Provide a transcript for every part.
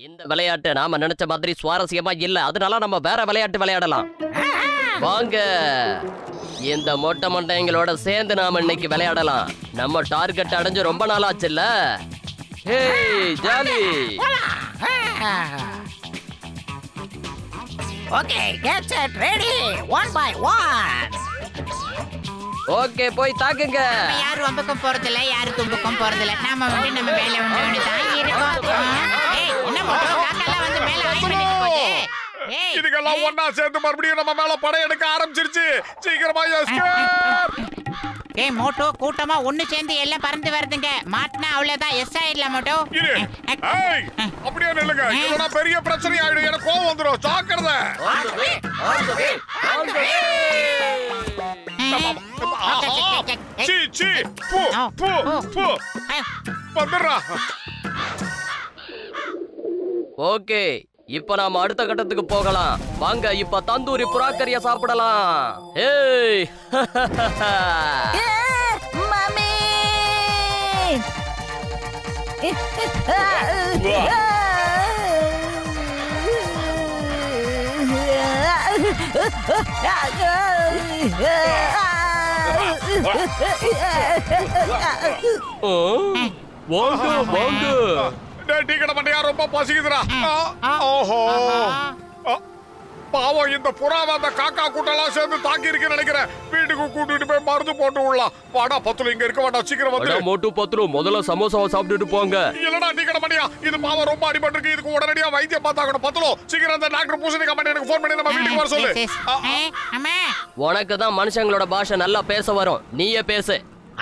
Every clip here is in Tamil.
இந்த விளையாட்டு நாம நினைச்ச மாதிரி சுவாரஸ்யமா இல்ல. அதனால நம்ம வேற விளையாட்டு விளையாடலாம். வாங்க, இந்த மொட்டை மண்டைங்களோட சேர்ந்து நாம இன்னைக்கு விளையாடலாம். நம்ம டார்கெட் அடைஞ்சு ரொம்ப நாள் ஆச்சுல்ல. Hey jolly. Okay, get set ready. 1 by 1. Okay, போய் தாக்குங்க. யாரும் வம்புக்கும் போறதில்ல, யாரும் தும்புக்கும் போறதில்ல. நாம வந்து நம்ம வேலை வந்து தான் இருக்கோம். ஏய், என்ன மொட்டை காக்கெல்லாம் வந்து மேல ஹை பண்ணிட்டு போகுது. ஏய், இதுக்கெல்லாம் ஒண்ணா சேர்ந்து மறுபடியும் நம்ம மேல படையெடுக்க ஆரம்பிச்சிருச்சு. சீக்கிரமா எஸ்கேப். ஏய் மோட்டோ, கூட்டமா ஒண்ணு சேர்ந்து எல்லாம் பறந்து வருதுங்க. மாட்டினா அவ்வளவுதான், எஸ் ஆயிடலாம் மோட்டோ. ஏய், அப்படியே நில்லுங்க. இதெல்லாம் பெரிய பிரச்சனை ஆயிடும். எனக்கு கோவம் வந்துரும். ஜாக்கிரதை. சீ சீ போ போ போ வந்துடுறா. ஓகே, இப்ப நாம அடுத்த கட்டத்துக்கு போகலாம். வாங்க, இப்ப தந்தூரி புறாக்கறிய சாப்பிடலாம். ஏய் மம்மி, வாங்க வாங்க. டீ கடை மண்டையா ரொம்ப பசிக்குதுடா. ஓஹோ, பாவம் இந்த புறாவை அந்த காக்கா கூட்டெல்லாம் சேர்ந்து தாக்கி இருக்குன்னு நினைக்கிறேன். வீட்டுக்கு கூட்டிட்டு போய் மருந்து போட்டு விடலாம். வாடா பத்துலு, இங்க இருக்க வேண்டாம், சீக்கிரம் வந்து. மோட்டு பத்துலு, முதல்ல சமோசாவை சாப்பிட்டுட்டு போங்க. இல்லடா டீ கடை மண்டையா, இது பாவம் ரொம்ப அடிபட்டு இருக்கு. இதுக்கு உடனடியா வைத்தியம் பார்த்தாக்கணும். பத்துலு, சீக்கிரம் அந்த டாக்டர் பூசணிக்கா மண்டையா எனக்கு ஃபோன் பண்ணி நம்ம வீட்டுக்கு வர சொல்லு. உனக்கு தான் மனுஷங்களோட பாஷை நல்லா பேச வரும், நீயே பேசு.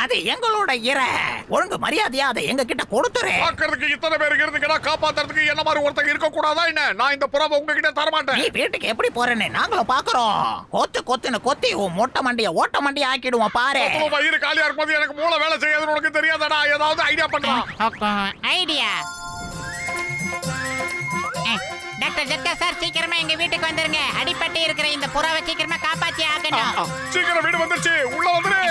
அது எங்களோட இறை. ஒழுங்கு மரியாதையா அதை எங்க கிட்ட கொடுத்துரு. பாக்குறதுக்கு இத்தனை பேருக்கு இருந்துக்கடா, காப்பாத்துறதுக்கு என்ன மாதிரி ஒருத்தங்க இருக்க கூடாதா என்ன? நான் இந்த புறாவை உங்ககிட்ட தர மாட்டேன். நீ வீட்டுக்கு எப்படி போறேன்னு நாங்களும் பாக்குறோம். கொத்து கொத்துன்னு கொத்தி உன் மொட்டை மண்டிய ஓட்ட மண்டிய ஆக்கிடுவோம் பாரு. வயிறு காலியா இருக்கும்போது எனக்கு மூளை வேலை செய்யாதுன்னு உனக்கு தெரியாதடா. ஏதாவது ஐடியா பண்றான். ஐடியா? டாக்டர் ஜட்கா சார், சீக்கிரமா எங்க வீட்டுக்கு வந்துருங்க. அடிபட்டு இருக்கிற இந்த புறாவை சீக்கிரமா காப்பாத்தி ஆகணும். சீக்கிரம் வீடு வந்துருச்சு, உள்ள வந்துரு.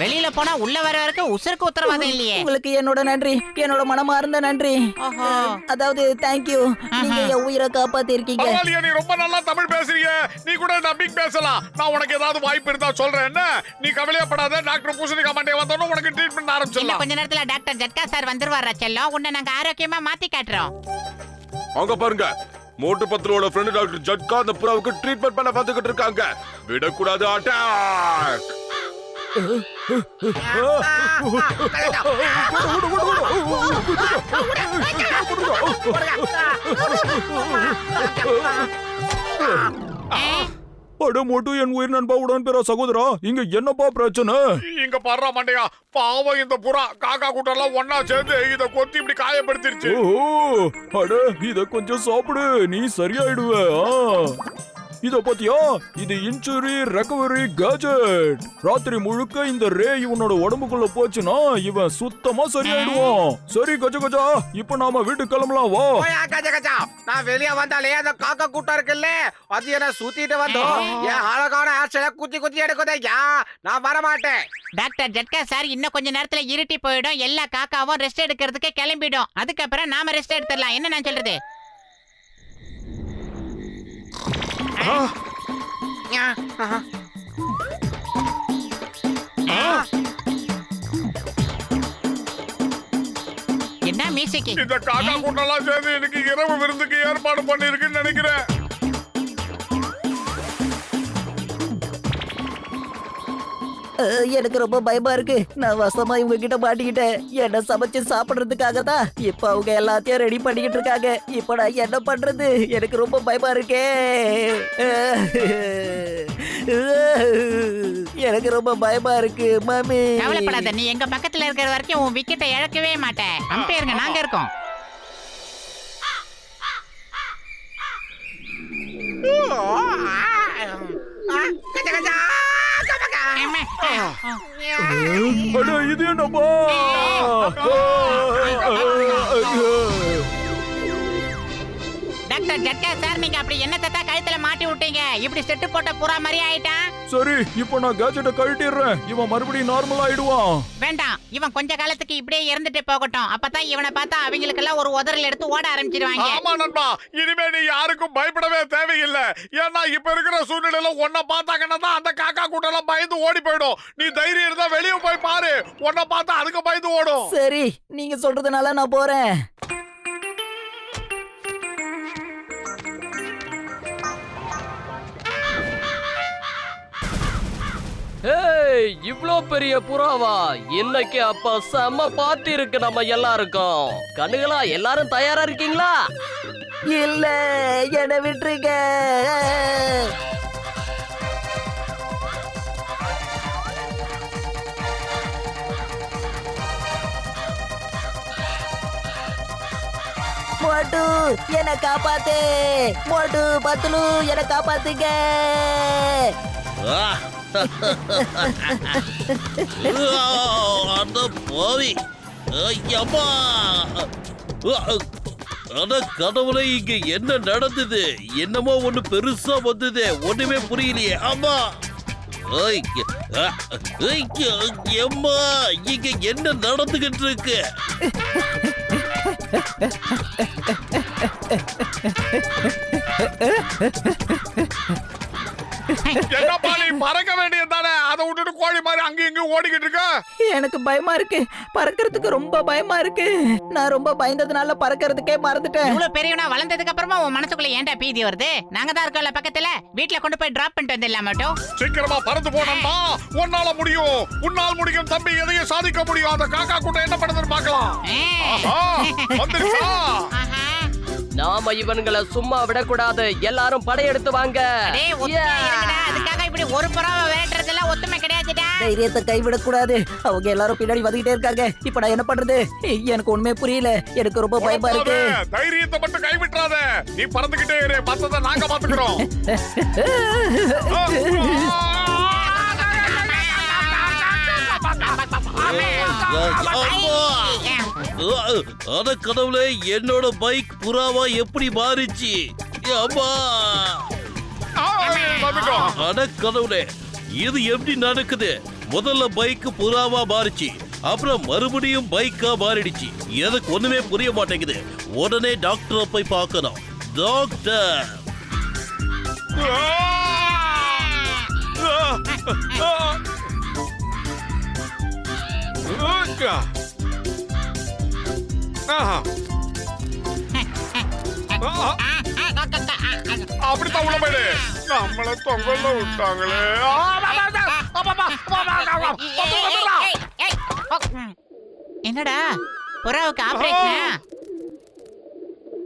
வெளியில போனா உள்ள வர வரைக்கும் உசுருக்கு உத்தரவாதம் இல்லையே. உங்களுக்கு என்னோட நன்றி, என்னோட மனமார்ந்த நன்றி. அதாவது தேங்க்யூ, நீங்க என் உயிரை காப்பாத்தி இருக்கீங்க. நீ ரொம்ப நல்லா தமிழ் பேசுறீங்க. நீ கூட டப்பிங் பேசலாம். நான் உனக்கு ஏதாவது வாய்ப்பு இருந்தா சொல்றேன். என்ன, நீ கவலையப்படாத. டாக்டர் பூசணிக்கா மண்டே வந்தோன்னு உனக்கு ட்ரீட்மெண்ட் ஆரம்பிச்சிடலாம். கொஞ்ச நேரத்துல டாக்டர் ஜட்கா சார் வந்துருவாரா செல்லம். உன்னை நாங்க ஆரோக்கியமா மாத்தி காட்டுறோம். அங்க பாருங்க, மோட்டு பத்ரோட ஃப்ரெண்ட் டாக்டர் ஜட்கா அந்த புறாவுக்கு ட்ரீட்மெண்ட் பண்ண வந்துகிட்டு இருக்காங்க. விடக்கூடாது, அட்டாக். அட மோட்டு, என் உயிர் நண்பா, உடன் பிற சகோதரா, இங்க என்னப்பா பிரச்சனை? இங்க பாடுறா மண்டையா, பாவம் இந்த புறா காக்கா கூட்டெல்லாம் ஒன்னா சேர்ந்து இத கொத்தி இப்படி காயப்படுத்திருச்சு. ஓ, அட இத கொஞ்சம் சாப்பிடு, நீ சரியாயிடுவ. இத பாத்தியா, இது இன்ஜுரி ரெக்கவரி கேஜெட். ராத்திரி முழுக்க இந்த ரே இவனோட உடம்புக்குள்ள போச்சுன்னா இவன் சுத்தமா சரியாயிடுவான். சரி கஜ கஜா, இப்ப நாம வீட்டுக்கு கிளம்பலாம், வா. கஜா, நான் வெளியே வந்தாலே அந்த காக்கா கூட்டம் இருக்குல்ல, அது என்ன சுத்திட்டு வந்தோம். என் அழகான ஆட்சியில குத்தி குத்தி எடுக்குதையா, நான் வர மாட்டேன். டாக்டர் ஜட்கா சார், இன்னும் கொஞ்ச நேரத்துல இருட்டி போயிடும். எல்லா காக்காவும் ரெஸ்ட் எடுக்கிறதுக்கு கிளம்பிடும். அதுக்கப்புறம் நாம ரெஸ்ட் எடுத்துடலாம். என்ன நான் சொல்றது? என்ன மியூசிக்? இந்த காக்கா கூட்டெல்லாம் சேர்ந்து எனக்கு இரவு விருந்துக்கு ஏற்பாடு பண்ணிருக்குன்னு நினைக்கிறேன். எனக்கு ரொம்ப பயமா இருக்கு. நான் வசமா இவங்க கிட்ட மாட்டிக்கிட்டேன். என்ன சமைச்சு சாப்பிடுறதுக்காக தான் இப்ப அவங்க எல்லாத்தையும் ரெடி பண்ணிக்கிட்டு இருக்காங்க. இப்ப நான் என்ன பண்றது? எனக்கு ரொம்ப பயமா இருக்கே. எனக்கு ரொம்ப பயமா இருக்கு மாமி. கவலைப்படாத, நீ எங்க பக்கத்துல இருக்கிற வரைக்கும் உன் விக்கெட்டை இழக்கவே மாட்டேன். அம்பையருங்க நாங்க இருக்கோம். அட இது என்னப்பா? டாக்டர் ஜட்கா சார், நீங்க அப்படி என்ன தத்தா கழுத்துல மாட்டி விட்டீங்க? இப்படி செட்டு போட்ட புறா மாதிரி ஆயிட்டான். சரி, இப்போ நான் கேஜெட்டை கழட்டிடுறேன். இவன் மறுபடியும் நார்மல் ஆயிடுவான். வேண்டாம், இவன் கொஞ்ச காலத்துக்கு இப்படியே இருந்துட்டு போகட்டும். அப்பதான் இவனை பார்த்தா அவங்களுக்கு எல்லாம் ஒரு உதறல் எடுத்து ஓட ஆரம்பிச்சிருவாங்க. ஆமா நண்பா, இனிமே நீ யாருக்கும் பயப்படவே தேவையில்லை. ஏன்னா இப்ப இருக்கிற சூழ்நிலையில உன்னை பார்த்தாங்கன்னா தான் அந்த காக்கா கூட்டம் எல்லாம் பயந்து ஓடி போயிடும். நீ தைரியம் இருந்தா வெளியே போய் பாரு, உன்னை பார்த்தா அதுக்கு பயந்து ஓடும். சரி, நீங்க சொல்றதுனால நான் போறேன். ஏய், இவ்ளோ பெரிய புறாவா? இன்னைக்கு அப்ப செம்ம பார்ட்டி இருக்கு நம்ம எல்லாருக்கும். கண்ணுகளா, எல்லாரும் தயாரா இருக்கீங்களா? இல்ல, என்ன விட்டுருங்க. மோட்டு, என்ன காப்பாத்து. மோட்டு பத்துலு, என்ன காப்பாத்துங்க. அந்த பாவி, ஐயம்மா! அட கடவுளே, இங்க என்ன நடந்தது? என்னமோ ஒண்ணு பெருசா வந்தது, ஒண்ணுமே புரியலையே. அம்மா! எம்மா, இங்க என்ன நடந்துகிட்டு இருக்கு? என்ன பாலி, பறக்க வேண்டியது தானே? அதை விட்டுட்டு கோழி மாதிரி அங்கேயும் இங்கேயும் ஓடிக்கிட்டு இருக்க. எனக்கு பயமா இருக்கு. பறக்கிறதுக்கு ரொம்ப பயமா இருக்கு. நான் ரொம்ப பயந்ததுனால பறக்கிறதுக்கே மறந்துட்டேன். இவ்வளவு பெரியவனா வளர்ந்ததுக்கு அப்புறமா உன் மனசுக்குள்ள ஏன்டா பீதி வருது? நாங்க தான் இருக்கோம்ல பக்கத்துல. வீட்ல கொண்டு போய் டிராப் பண்ணிட்டு வந்துடலாம் மட்டும். சீக்கிரமா பறந்து போனோம்னா உன்னால முடியும். உன்னால் முடியும் தம்பி, எதையும் சாதிக்க முடியும். அந்த காக்கா கூட்டம் என்ன பண்ணுதுன்னு பார்க்கலாம். ஆஹா, வந்துருச்சா? நாம இவன்களை சும்மா விடக்கூடாது. எல்லாரும் படையெடுத்து வாங்க. டேய், ஒத்துமையா இருங்கடா. அதுக்காக இப்படி ஒரு புறாவை விரட்டுறதுல ஒத்துமை கிடையாதுடா. தைரியத்தை கைவிடக் கூடாது. அவங்க எல்லாரும் பின்னாடி வந்துகிட்டே இருக்காங்க. இப்ப நான் என்ன பண்றது? எனக்கு ஒண்ணுமே புரியல. எனக்கு ரொம்ப பயமா இருக்கு. தைரியத்தை மட்டும் கைவிட்டுறாத. நீ பறந்துகிட்டே இரு, மத்தத நாங்க பாத்துக்கிறோம். அட கடவுளே, என்னோட பைக் புறாவா எப்படி மாறிச்சு? அம்மா! அட கடவுளே, இது எப்படி நடக்குது? முதல்ல பைக் புறாவா மாறிச்சு, அப்புறம் மறுபடியும் பைக்கா மாறிடுச்சு. எனக்கு ஒண்ணுமே புரிய மாட்டேங்குது. உடனே டாக்டரை போய் பார்க்கணும். டாக்டர்! அப்படித்தான் உள்ள போயிடு. நம்மள தொங்கல்ல விட்டாங்களே. என்னடா புறாவுக்கு ஆபரேஷனா?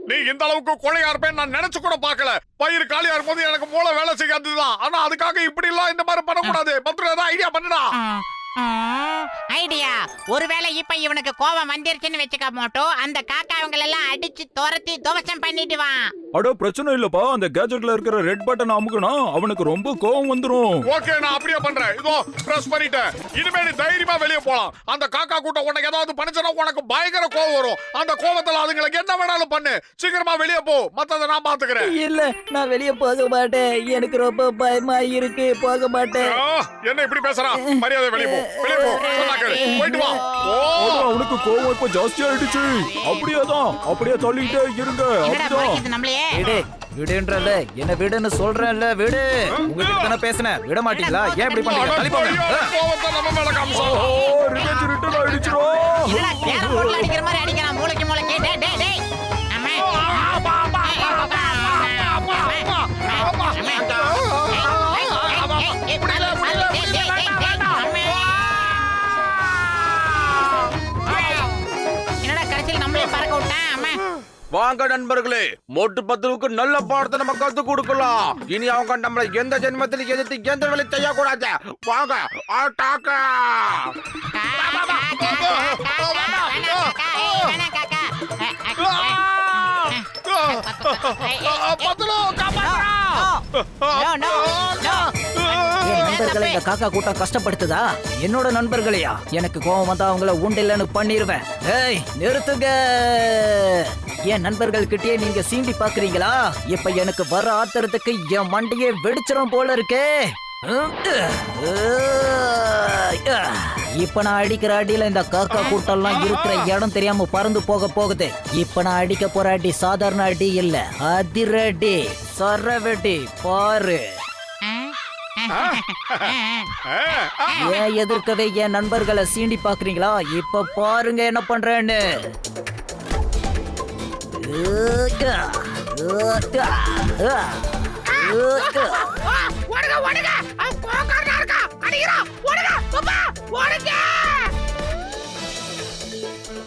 நீ இந்த அளவுக்கு கொலையா இருப்பேன்னு நான் நினைச்சு கூட பார்க்கல. பயிர் காலியா இருக்கும்போது எனக்கு மூளை வேலை செய்யாதுதான். ஆனா அதுக்காக இப்படி எல்லாம் இந்த மாதிரி பண்ணக்கூடாது. பத்திரம் ஏதாவது ஐடியா பண்ணுடா. ஐடியா? ஒருவேளை இப்ப இவனுக்கு கோபம் வந்துருச்சுன்னு வச்சுக்க மாட்டோம். அந்த காக்கா இவங்களெல்லாம் அடிச்சு துரத்தி துவசம் பண்ணிட்டு வா. அட பிரச்சனை இல்லப்பா. அந்த கேஜெட்ல இருக்கிற ரெட் பட்டன் அமுக்குனா அவனுக்கு ரொம்ப கோவம் வந்துரும். ஓகே, நான் அப்படியே பண்றேன். இதோ பிரஸ் பண்ணிட்டேன். இனிமே நீ தைரியமா வெளியே போலாம். அந்த காக்கா கூட்டம் உனக்கு ஏதாவது பண்ணுச்சுன்னா உனக்கு பயங்கர கோவம் வரும். அந்த கோவத்துல அதுங்களுக்கு என்ன வேணாலும் பண்ணு. சீக்கிரமா வெளியே போ, மத்தத நான் பாத்துக்கிறேன். இல்ல, நான் வெளியே போக மாட்டேன். எனக்கு ரொம்ப பயமா இருக்கு. போக மாட்டேன். என்ன இப்படி பேசுறா? மரியாதை வெளியே போ, வெளியே போ. சொன்னா கேளு. போயிட்டு வா. அவனுக்கு கோவம் இப்ப ஜாஸ்தி ஆயிடுச்சு. அப்படியே தள்ளிட்டே இருங்க. என்னடா முறைக்குது நம்மளையே? விடு விடுன்றல, என்ன விடுன்னு சொல்றேன்ல. விடு, உங்ககிட்ட தானே பேசுனேன். விட மாட்டீங்களா? ஏன் இப்படி பண்றீங்க? தள்ளி போங்க. கோவத்தை நம்ம மேல காமிச்சா. ரிவெஞ்ச் ரிட்டர்ன் ஆயிடுச்சுடா. என்னடா கேரம் போர்ட்ல அடிக்கிற மாதிரி அடிக்கிறான் மூளைக்கு மூளைக்கு. டேய் டேய் டேய். அம்மா. வாங்க நண்பர்களே, மோட்டு பத்துலுக்கு நல்ல பாடத்தை நம்ம கத்து கொடுக்கலாம். இனி அவங்க நம்மளை எந்த ஜென்மத்தில் எதிர்த்து எந்த வேலை செய்யக்கூடாது. வாங்க அட்டாக்க. பத்துலு காப்பாத்துறா. என் நண்பர்களை இந்த காக்கா கூட்டம் கஷ்டப்படுத்துதா? என்னோட நண்பர்களையா? எனக்கு கோவம் வந்தா அவங்கள உண்டில்லன்னு பண்ணிருவேன். ஏய் நிறுத்துங்க. என் நண்பர்கள் கிட்டே நீங்க சீண்டி பாக்குறீங்களா? இப்ப எனக்கு வர ஆத்திரத்துக்கு என் மண்டையே வெடிச்சிரும் போல இருக்கே. இப்ப நான் அடிக்கிற அடியில இந்த காக்கா கூட்டம்லாம் இருக்கிற இடம் தெரியாம பறந்து போக போகுது. இப்ப நான் அடிக்க போற அடி சாதாரண அடி இல்ல, அதிரடி, சரவெடி. பாரு, ஏன் எதிர்க்கவே என் நண்பர்களை சீண்டி பாக்குறீங்களா? இப்ப பாருங்க என்ன பண்றேன்னு.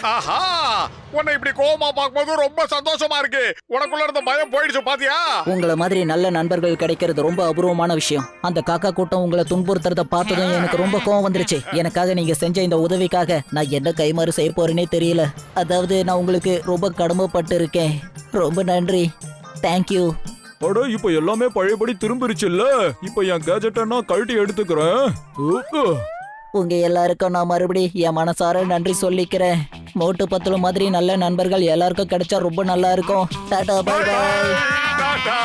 ஆஹா, உன்னை இப்படி கோவமா பார்க்கும்போது ரொம்ப சந்தோஷமா இருக்கு. உனக்குள்ள இருந்த பயம் போயிடுச்சு பாத்தியா? உங்களை மாதிரி நல்ல நண்பர்கள் கிடைக்கிறது ரொம்ப அபூர்வமான விஷயம். அந்த காக்கா கூட்டம் உங்களை துன்புறுத்துறத பார்த்ததும் எனக்கு ரொம்ப கோவம் வந்துருச்சு. எனக்காக நீங்க செஞ்ச இந்த உதவிக்காக நான் என்ன கைமாறு செய்ய போறேனே தெரியல. அதாவது நான் உங்களுக்கு ரொம்ப கடமைப்பட்டு இருக்கேன். ரொம்ப நன்றி. தேங்க்யூ. அட இப்ப எல்லாமே பழையபடி திரும்பிருச்சுல்ல. இப்ப என் கேஜெட்டை நான் கழட்டி எடுத்துக்கிறேன். உங்க எல்லாருக்கும் நான் மறுபடி என் மனசார நன்றி சொல்லிக்கிறேன். மோட்டு பத்துலு மாதிரி நல்ல நண்பர்கள் எல்லாருக்கும் கிடைச்சா ரொம்ப நல்லா இருக்கும். Tata, bye bye. டாடா.